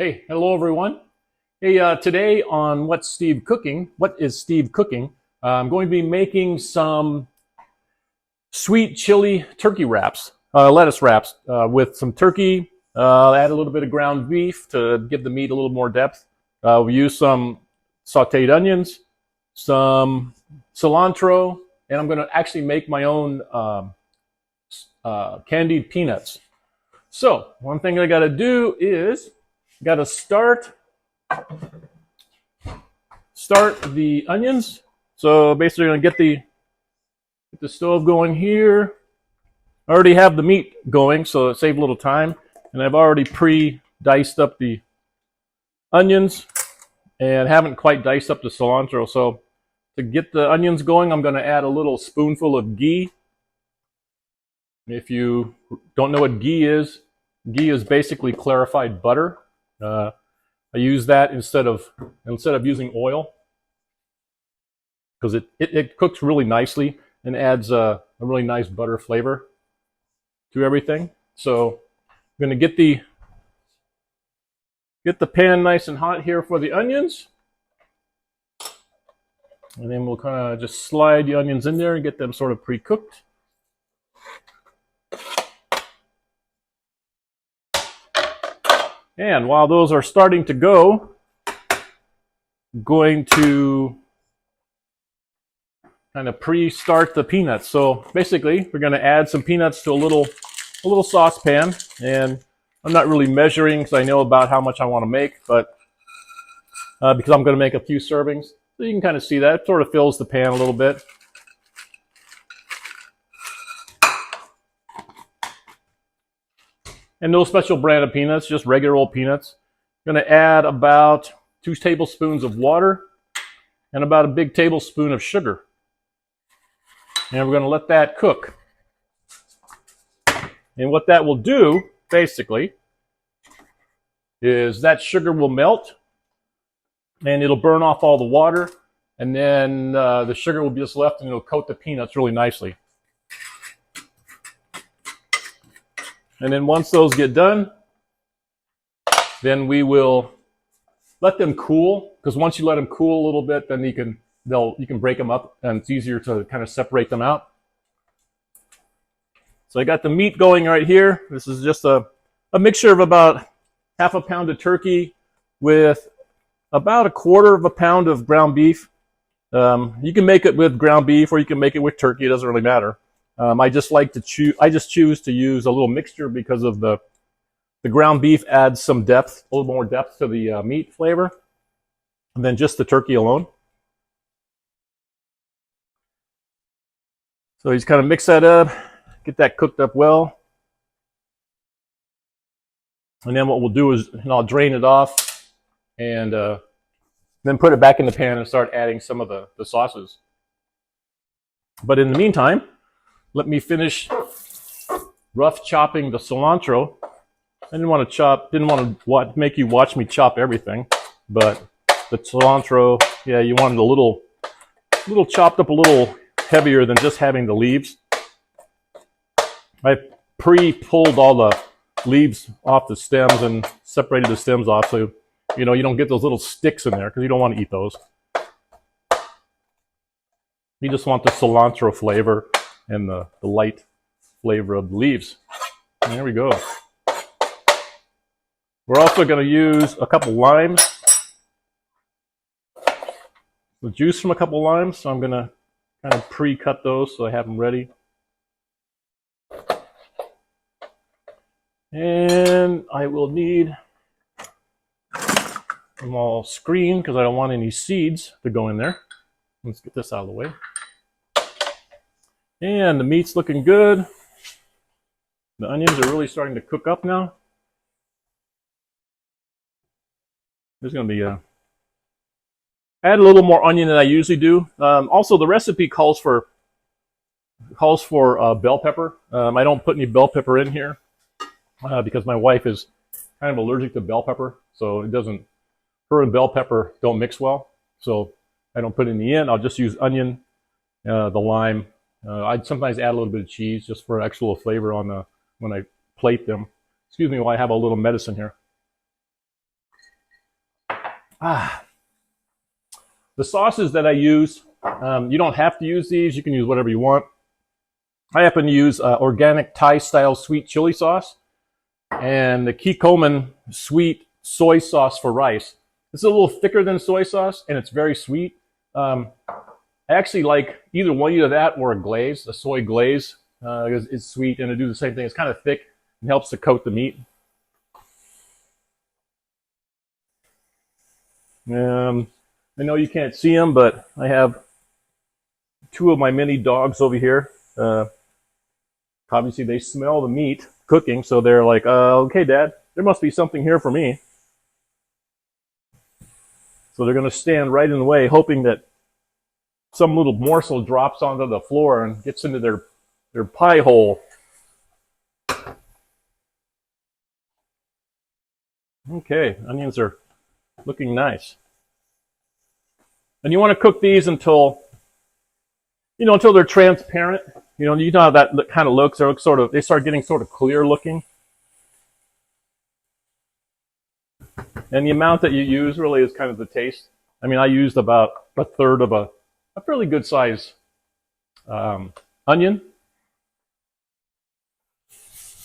Hey, hello everyone. Hey, today on What's Steve Cooking? What is Steve cooking? I'm going to be making some sweet chili turkey wraps, lettuce wraps with some turkey. Add a little bit of ground beef to give the meat a little more depth. We use some sautéed onions, some cilantro, and I'm going to actually make my own candied peanuts. So one thing I got to do is got to start the onions. So basically, I'm gonna get the stove going here. I already have the meat going, so it saved a little time. And I've already pre-diced up the onions and haven't quite diced up the cilantro. So to get the onions going, I'm gonna add a little spoonful of ghee. If you don't know what ghee is basically clarified butter. I use that instead of using oil because it cooks really nicely and adds a really nice butter flavor to everything. So I'm going to get the pan nice and hot here for the onions. And then we'll kind of just slide the onions in there and get them sort of pre-cooked. And while those are starting to go, I'm going to kind of pre-start the peanuts. So basically, we're going to add some peanuts to a little saucepan, and I'm not really measuring because I know about how much I want to make, but because I'm going to make a few servings, so you can kind of see that it sort of fills the pan a little bit. And no special brand of peanuts, just regular old peanuts. I'm going to add about 2 tablespoons of water and about a big tablespoon of sugar. And we're going to let that cook. And what that will do, basically, is that sugar will melt and it'll burn off all the water. And then the sugar will be just left and it'll coat the peanuts really nicely. And then once those get done, then we will let them cool, because once you let them cool a little bit, then you can break them up and it's easier to kind of separate them out. So I got the meat going right here. This is just a mixture of about half a pound of turkey with about 1/4 pound of ground beef. You can make it with ground beef or you can make it with turkey. It doesn't really matter. I just choose to use a little mixture because of the ground beef adds some depth, a little more depth to the meat flavor than just the turkey alone. So you just kind of mix that up, get that cooked up well. And then what we'll do is I'll drain it off and then put it back in the pan and start adding some of the sauces. But in the meantime, let me finish rough chopping the cilantro. I didn't want to make you watch me chop everything, but the cilantro, yeah, you want it a little chopped up, a little heavier than just having the leaves. I pre-pulled all the leaves off the stems and separated the stems off so you don't get those little sticks in there because you don't want to eat those. You just want the cilantro flavor and the light flavor of the leaves. And there we go. We're also going to use a couple limes, the juice from a couple limes. So I'm going to kind of pre-cut those so I have them ready. And I will need them all screened because I don't want any seeds to go in there. Let's get this out of the way. And the meat's looking good. The onions are really starting to cook up now. There's going to be add a little more onion than I usually do. Also, the recipe calls for bell pepper. I don't put any bell pepper in here because my wife is kind of allergic to bell pepper, so her and bell pepper don't mix well. So I don't put any in. I'll just use onion, the lime. I'd sometimes add a little bit of cheese just for actual flavor when I plate them. Excuse me while I have a little medicine here. The sauces that I use, you don't have to use these. You can use whatever you want. I happen to use organic Thai-style sweet chili sauce and the Kikkoman sweet soy sauce for rice. It's a little thicker than soy sauce, and it's very sweet. I actually like either one, either that or a glaze, a soy glaze. It's sweet, and it do the same thing. It's kind of thick and helps to coat the meat. I know you can't see them, but I have two of my mini dogs over here. Obviously, they smell the meat cooking, so they're like, okay, Dad, there must be something here for me. So they're going to stand right in the way, hoping that some little morsel drops onto the floor and gets into their pie hole. Okay, onions are looking nice. And you want to cook these until they're transparent. You know how that kind of looks. They start getting sort of clear looking. And the amount that you use really is kind of the taste. I mean, I used about a third of a fairly good size onion.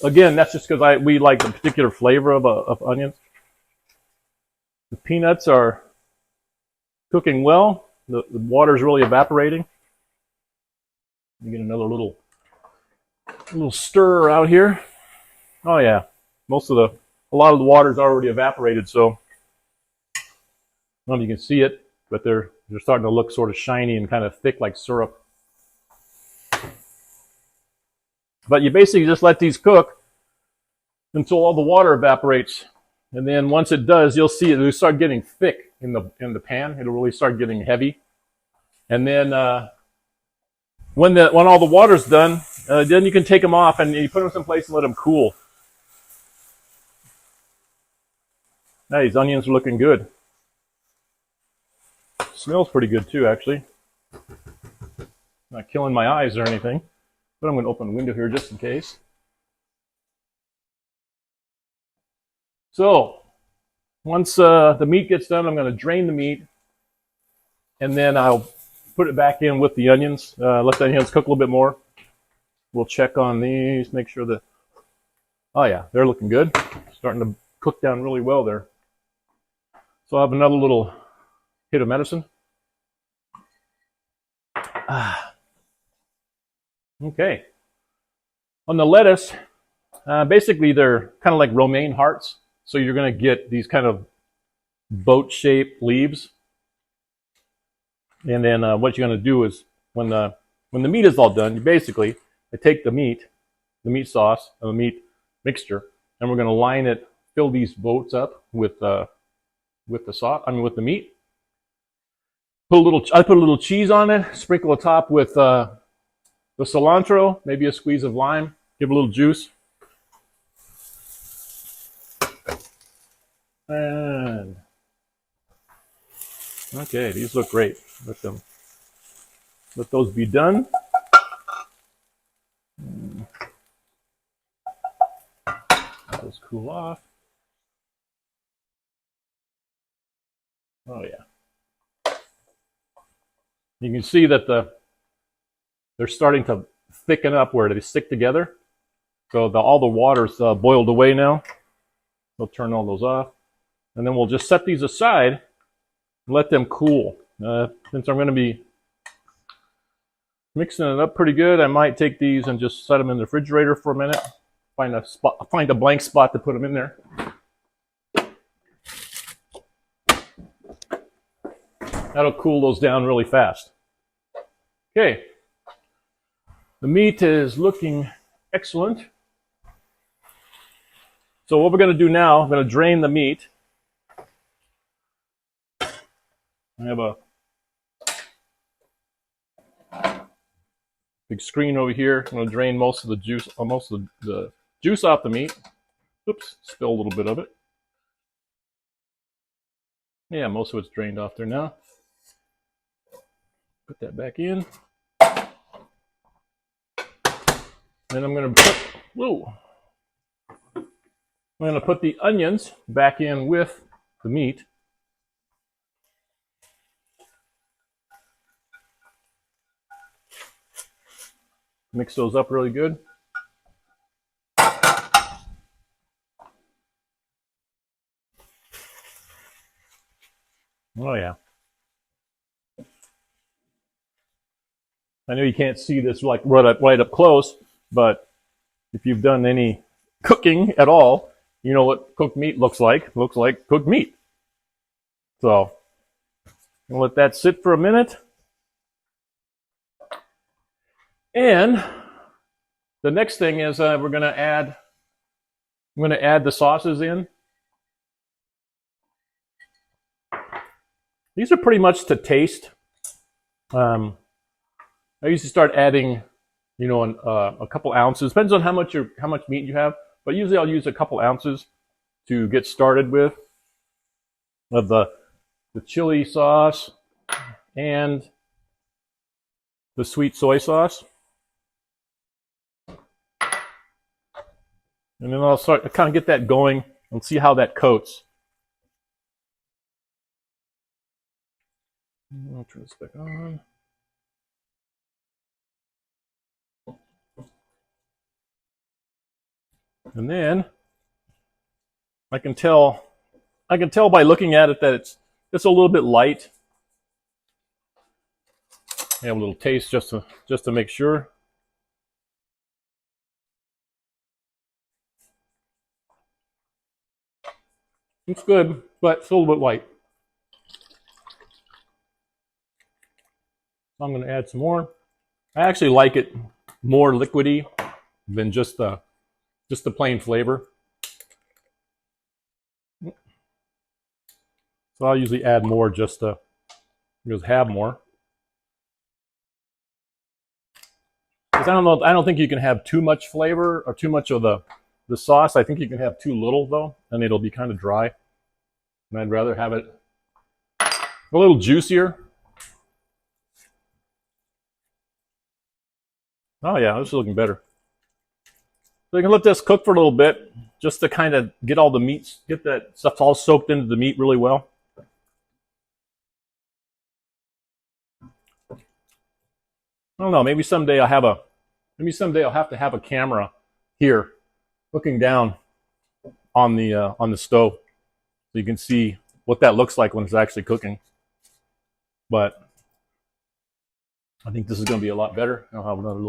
Again, that's just because we like the particular flavor of onions. The peanuts are cooking well. The water is really evaporating. You get another little stir out here. Oh yeah, a lot of the water is already evaporated, so I don't know if you can see it, but they're starting to look sort of shiny and kind of thick like syrup. But you basically just let these cook until all the water evaporates, and then once it does, you'll see it'll start getting thick in the pan. It'll really start getting heavy, and then when all the water's done, then you can take them off and you put them someplace and let them cool. Now these onions are looking good. Smells pretty good too, actually. Not killing my eyes or anything, but I'm going to open the window here just in case. So once the meat gets done, I'm going to drain the meat, and then I'll put it back in with the onions. Let the onions cook a little bit more. We'll check on these, make sure that, oh yeah, they're looking good. Starting to cook down really well there. So I'll have another little hit of medicine. Okay. On the lettuce, basically they're kind of like romaine hearts. So you're going to get these kind of boat-shaped leaves. And then what you're going to do is when the meat is all done, you basically take the meat sauce, and the meat mixture, and we're going to line it, fill these boats up with the sauce. With the meat. I put a little cheese on it. Sprinkle the top with the cilantro, maybe a squeeze of lime. Give a little juice. And okay, these look great. Let those be done. Let those cool off. Oh yeah. You can see that they're starting to thicken up where they stick together. So all the water's boiled away now. We'll turn all those off. And then we'll just set these aside and let them cool. Since I'm going to be mixing it up pretty good, I might take these and just set them in the refrigerator for a minute. Find a blank spot to put them in there. That'll cool those down really fast. Okay. The meat is looking excellent. So what we're going to do now, I'm going to drain the meat. I have a big screen over here. I'm going to drain most of the juice off the meat. Oops, spill a little bit of it. Yeah, most of it's drained off there now. Put that back in. Then I'm going to put the onions back in with the meat. Mix those up really good. Oh yeah. I know you can't see this like right up close, but if you've done any cooking at all, you know what cooked meat looks like. It looks like cooked meat. So I'll let that sit for a minute. And the next thing is I'm going to add the sauces in. These are pretty much to taste. I usually start adding, a couple ounces. Depends on how much meat you have, but usually I'll use a couple ounces to get started with of the chili sauce and the sweet soy sauce. And then I'll start to kind of get that going and see how that coats. I'll turn this back on. And then I can tell by looking at it that it's a little bit light. I have a little taste just to make sure. It's good, but it's a little bit light. So I'm going to add some more. I actually like it more liquidy than just the plain flavor. So I'll usually add more just to have more. Because I don't think you can have too much flavor or too much of the sauce. I think you can have too little though, and it'll be kind of dry. And I'd rather have it a little juicier. Oh yeah, this is looking better. So you can let this cook for a little bit, just to kind of get all the meats, get that stuff all soaked into the meat really well. I don't know. Maybe someday I'll have to have a camera here, looking down on the stove, so you can see what that looks like when it's actually cooking. But I think this is going to be a lot better. I'll have another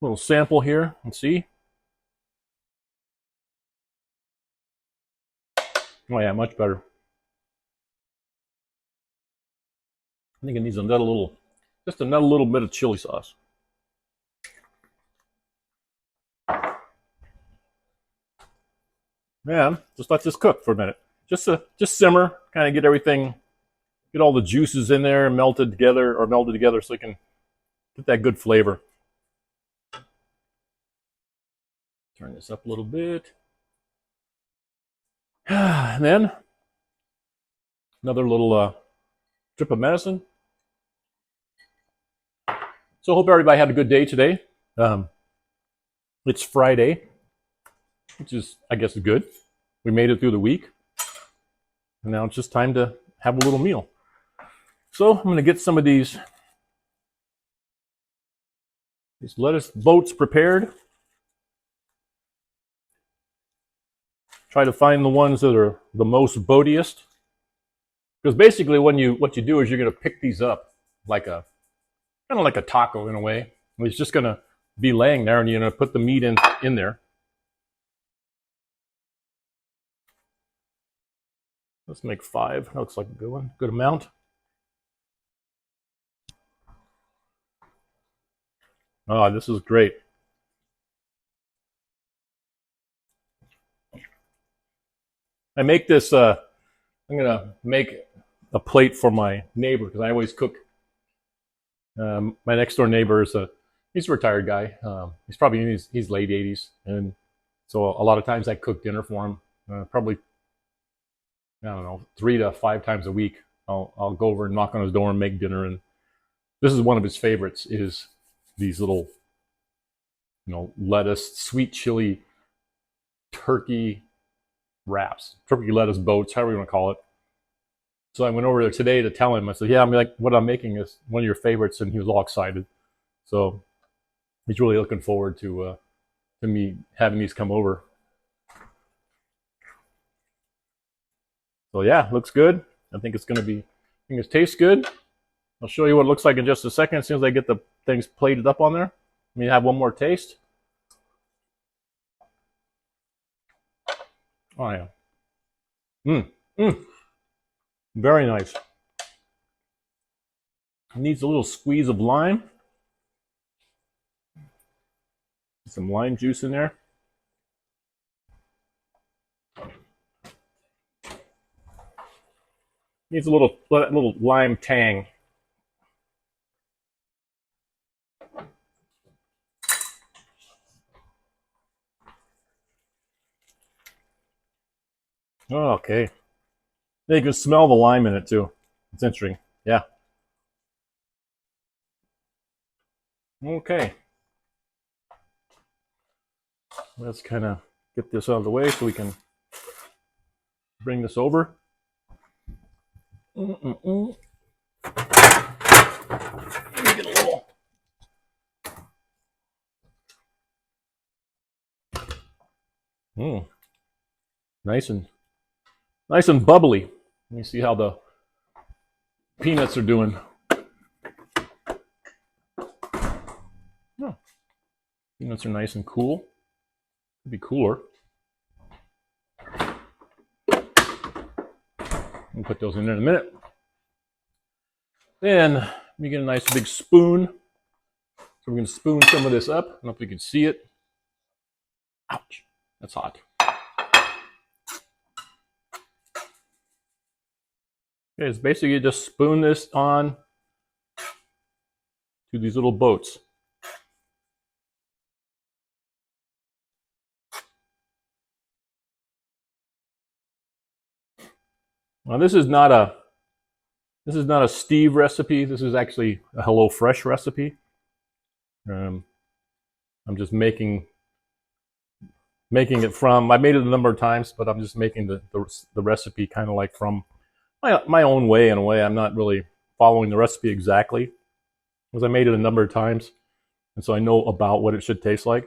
little sample here and see. Oh yeah, much better. I think it needs another little bit of chili sauce. Man, just let this cook for a minute. Just simmer, kind of get all the juices in there melted together so you can get that good flavor. Turn this up a little bit. And then another little drip of medicine. So I hope everybody had a good day today. It's Friday, which is, I guess, good. We made it through the week. And now it's just time to have a little meal. So I'm going to get some of these lettuce boats prepared. Try to find the ones that are the most boatiest. Because basically what you do is you're going to pick these up kind of like a taco in a way. It's just going to be laying there, and you're going to put the meat in there. Let's make 5. That looks like a good one. Good amount. Oh, this is great. I make this, I'm going to make a plate for my neighbor, because I always cook. My next door neighbor he's a retired guy. He's probably in his late 80s. And so a lot of times I cook dinner for him. Probably, I don't know, 3 to 5 times a week. I'll go over and knock on his door and make dinner. And this is one of his favorites, is these little, lettuce, sweet chili, turkey wraps, turkey lettuce boats, however you want to call it. So I went over there today to tell him. I said, yeah, what I'm making is one of your favorites, and he was all excited. So he's really looking forward to me having these come over. So yeah, looks good. I think it tastes good. I'll show you what it looks like in just a second as soon as I get the things plated up on there. Let me have one more taste. Oh yeah. Very nice. It needs a little squeeze of lime. Some lime juice in there. Needs a little lime tang. Oh, okay. You can smell the lime in it too. It's interesting. Yeah. Okay. Let's kind of get this out of the way so we can bring this over. Let me get a little. Nice and bubbly. Let me see how the peanuts are doing. Oh, peanuts are nice and cool. Could be cooler. I'll put those in there in a minute. Then let me get a nice big spoon. So we're going to spoon some of this up. I don't know if you can see it. Ouch, that's hot. Okay, it's basically just spoon this on to these little boats. Now this is not a Steve recipe. This is actually a HelloFresh recipe. I'm just making it from. I made it a number of times, but I'm just making the recipe kind of like from my own way. In a way, I'm not really following the recipe exactly, because I made it a number of times, and so I know about what it should taste like.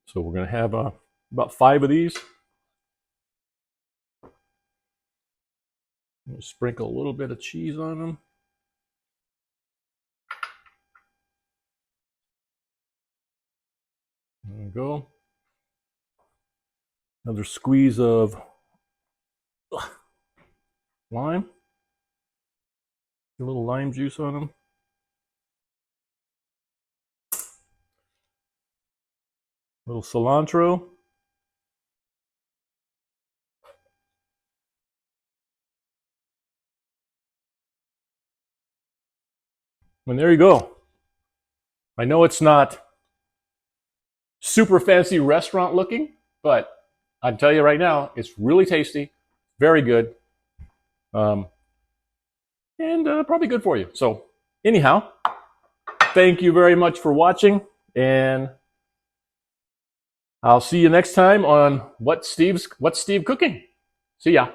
So we're going to have about 5 of these. We'll sprinkle a little bit of cheese on them. There we go. Another squeeze of lime. A little lime juice on them. A little cilantro. And there you go. I know it's not super fancy restaurant looking, but I'll tell you right now, it's really tasty, very good, and probably good for you. So anyhow, thank you very much for watching, and I'll see you next time on What's Steve Cooking. See ya.